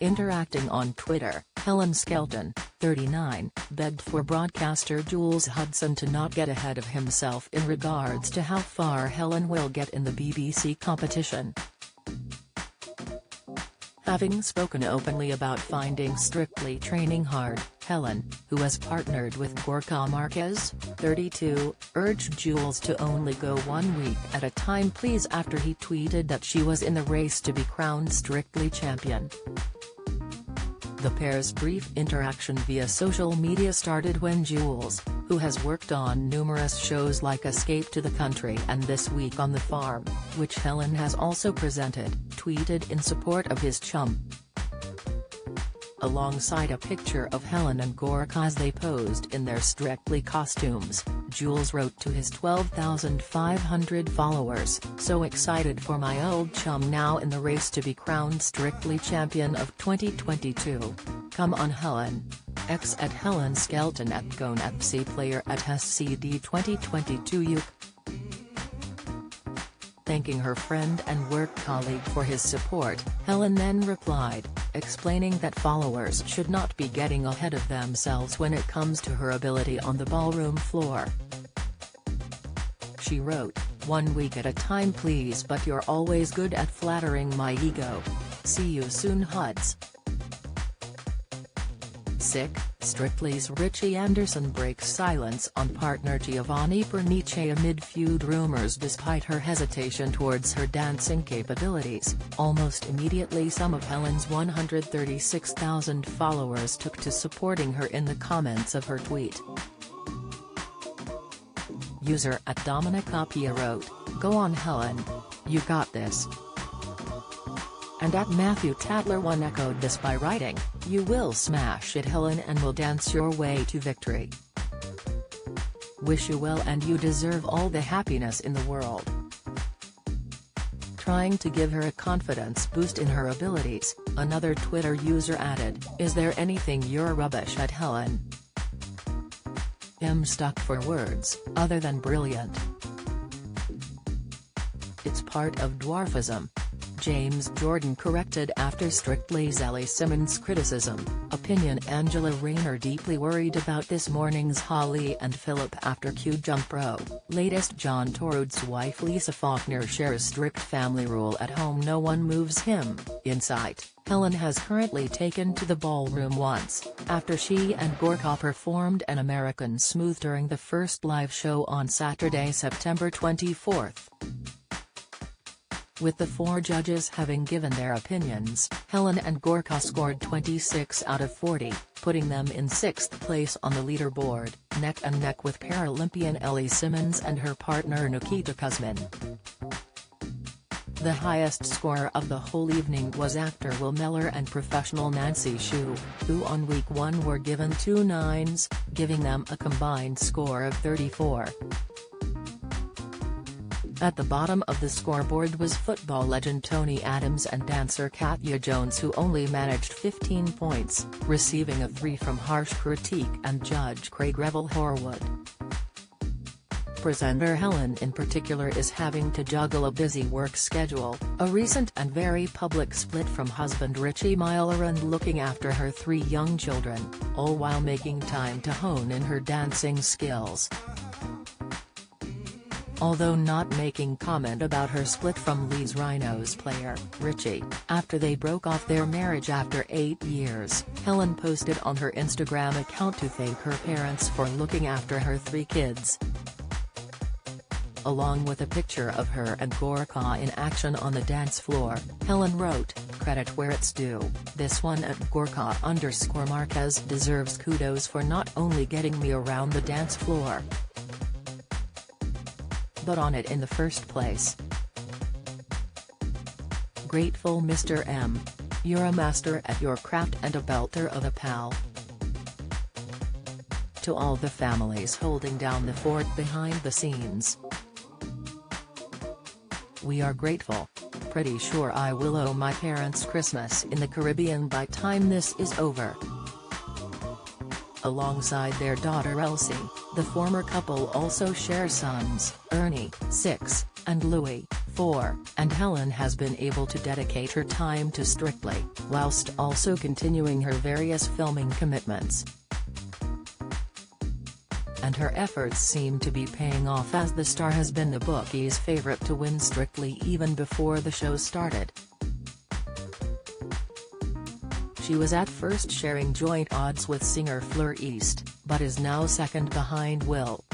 Interacting on Twitter, Helen Skelton, 39, begged for broadcaster Jules Hudson to not get ahead of himself in regards to how far Helen will get in the BBC competition. Having spoken openly about finding Strictly training hard, Helen, who has partnered with Gorka Marquez, 32, urged Jules to only go 1 week at a time please after he tweeted that she was in the race to be crowned Strictly champion. The pair's brief interaction via social media started when Jules, who has worked on numerous shows like Escape to the Country and This Week on the Farm, which Helen has also presented, tweeted in support of his chum. Alongside a picture of Helen and Gorka as they posed in their Strictly costumes, Jules wrote to his 12,500 followers, "So excited for my old chum now in the race to be crowned Strictly champion of 2022. Come on Helen. X at Helen Skelton at GoNFC player at SCD 2022 UK." Thanking her friend and work colleague for his support, Helen then replied, explaining that followers should not be getting ahead of themselves when it comes to her ability on the ballroom floor. She wrote, "1 week at a time please, but you're always good at flattering my ego. See you soon Huds." Sick, Strictly's Richie Anderson breaks silence on partner Giovanni Pernice amid feud rumors. Despite her hesitation towards her dancing capabilities, almost immediately some of Helen's 136,000 followers took to supporting her in the comments of her tweet. User at @Dominicapia wrote, "Go on Helen. You got this." And at Matthew Tatler1 echoed this by writing, "You will smash it Helen and will dance your way to victory. Wish you well and you deserve all the happiness in the world." Trying to give her a confidence boost in her abilities, another Twitter user added, "Is there anything you're rubbish at Helen? I'm stuck for words, other than brilliant. It's part of dwarfism." James Jordan corrected after Strictly's Ellie Simmonds' criticism. Opinion Angela Rayner deeply worried about this morning's Holly and Philip after Q Jump Pro. Latest John Torud's wife Lisa Faulkner shares strict family rule at home no one moves him. Insight, Helen has currently taken to the ballroom once, after she and Gorka performed an American Smooth during the first live show on Saturday, September 24. With the 4 judges having given their opinions, Helen and Gorka scored 26 out of 40, putting them in 6th place on the leaderboard, neck and neck with Paralympian Ellie Simmonds and her partner Nikita Kuzmin. The highest scorer of the whole evening was actor Will Meller and professional Nancy Shue, who on week 1 were given 2 9s, giving them a combined score of 34. At the bottom of the scoreboard was football legend Tony Adams and dancer Katya Jones, who only managed 15 points, receiving a 3 from harsh critique and judge Craig Revel Horwood. Presenter Helen in particular is having to juggle a busy work schedule, a recent and very public split from husband Richie Myler and looking after her 3 young children, all while making time to hone in her dancing skills. Although not making comment about her split from Leeds Rhinos player, Richie, after they broke off their marriage after 8 years, Helen posted on her Instagram account to thank her parents for looking after her 3 kids. Along with a picture of her and Gorka in action on the dance floor, Helen wrote, "Credit where it's due, this one at Gorka_Marquez deserves kudos for not only getting me around the dance floor, but on it in the first place. Grateful Mr. M. You're a master at your craft and a belter of a pal." To all the families holding down the fort behind the scenes, we are grateful. Pretty sure I will owe my parents Christmas in the Caribbean by time this is over. Alongside their daughter Elsie, the former couple also share sons, Ernie, 6, and Louis, 2024, and Helen has been able to dedicate her time to Strictly, whilst also continuing her various filming commitments. And her efforts seem to be paying off, as the star has been the bookies' favorite to win Strictly even before the show started. She was at first sharing joint odds with singer Fleur East, but is now second behind Will.